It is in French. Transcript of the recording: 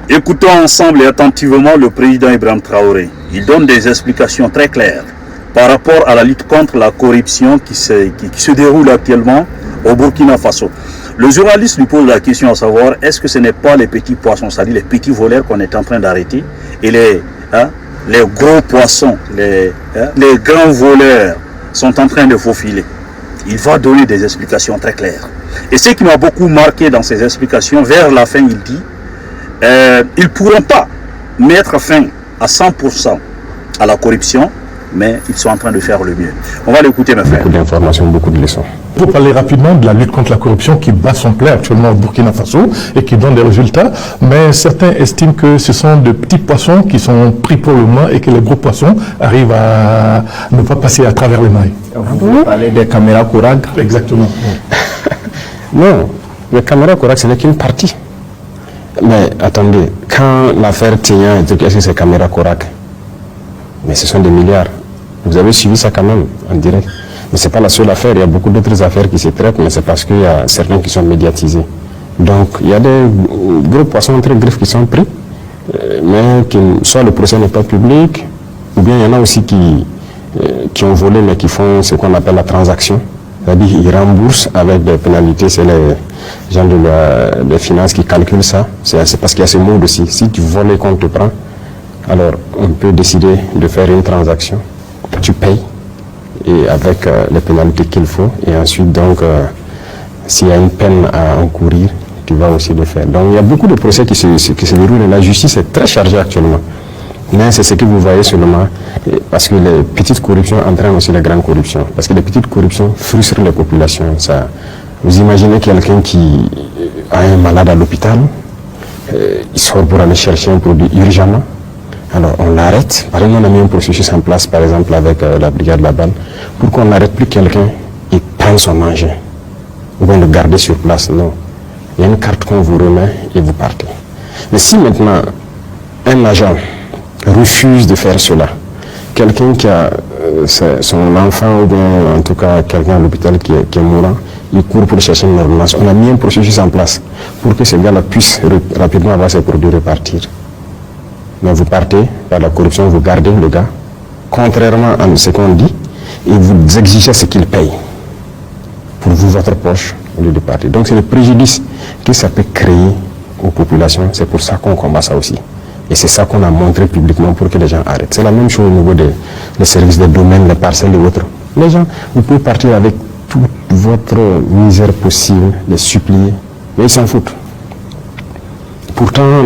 Écoutons ensemble et attentivement le président Ibrahim Traoré. Il donne des explications très claires par rapport à la lutte contre la corruption qui se déroule actuellement au Burkina Faso. Le journaliste lui pose la question à savoir, est-ce que ce n'est pas les petits poissons, c'est-à-dire les petits voleurs qu'on est en train d'arrêter, et les gros poissons, les grands voleurs sont en train de faufiler. Il va donner des explications très claires. Et ce qui m'a beaucoup marqué dans ces explications, vers la fin, il dit, ils ne pourront pas mettre fin à 100% à la corruption, mais ils sont en train de faire le mieux. On va l'écouter, mes frères. Beaucoup d'informations, beaucoup de leçons. Pour parler rapidement de la lutte contre la corruption qui bat son plein actuellement au Burkina Faso et qui donne des résultats, mais certains estiment que ce sont de petits poissons qui sont pris pour le moment et que les gros poissons arrivent à ne pas passer à travers les mailles. Vous parlez des caméras Korak? Exactement. Non, les caméras Korak, ce n'est qu'une partie. Mais attendez, quand l'affaire Tignan, est-ce que c'est caméra Korak? Mais ce sont des milliards. Vous avez suivi ça quand même en direct. Mais ce n'est pas la seule affaire, il y a beaucoup d'autres affaires qui se traitent, mais c'est parce qu'il y a certains qui sont médiatisés. Donc il y a des gros poissons très griffes qui sont pris, mais soit le procès n'est pas public, ou bien il y en a aussi qui ont volé mais qui font ce qu'on appelle la transaction. C'est-à-dire qu'ils remboursent avec des pénalités, c'est les gens des finances qui calculent ça. C'est parce qu'il y a ce mot aussi, si tu voles et qu'on te prend, alors on peut décider de faire une transaction, tu payes, et avec les pénalités qu'il faut, et ensuite donc s'il y a une peine à encourir, tu vas aussi le faire. Donc il y a beaucoup de procès qui se déroulent et la justice est très chargée actuellement. Mais c'est ce que vous voyez seulement, parce que les petites corruptions entraînent aussi les grandes corruptions. Parce que les petites corruptions frustrent les populations. Ça, vous imaginez quelqu'un qui a un malade à l'hôpital, il sort pour aller chercher un produit urgemment. Alors on l'arrête. Par exemple, on a mis un processus en place, par exemple avec la brigade Laban, pour qu'on n'arrête plus quelqu'un et prenne son engin. Ou bien le garder sur place. Non. Il y a une carte qu'on vous remet et vous partez. Mais si maintenant un agent refuse de faire cela, quelqu'un qui a son enfant ou bien en tout cas quelqu'un à l'hôpital qui est mourant, il court pour chercher une ordonnance. On a mis un processus en place pour que ce gars-là puisse rapidement avoir ses produits repartir. Mais vous partez par la corruption, vous gardez le gars, contrairement à ce qu'on dit, et vous exigez ce qu'il paye pour vous, votre poche, au lieu de partir. Donc c'est le préjudice que ça peut créer aux populations. C'est pour ça qu'on combat ça aussi. Et c'est ça qu'on a montré publiquement pour que les gens arrêtent. C'est la même chose au niveau des services des domaines, des parcelles et autres. Les gens, vous pouvez partir avec toute votre misère possible, les supplier, mais ils s'en foutent. Pourtant,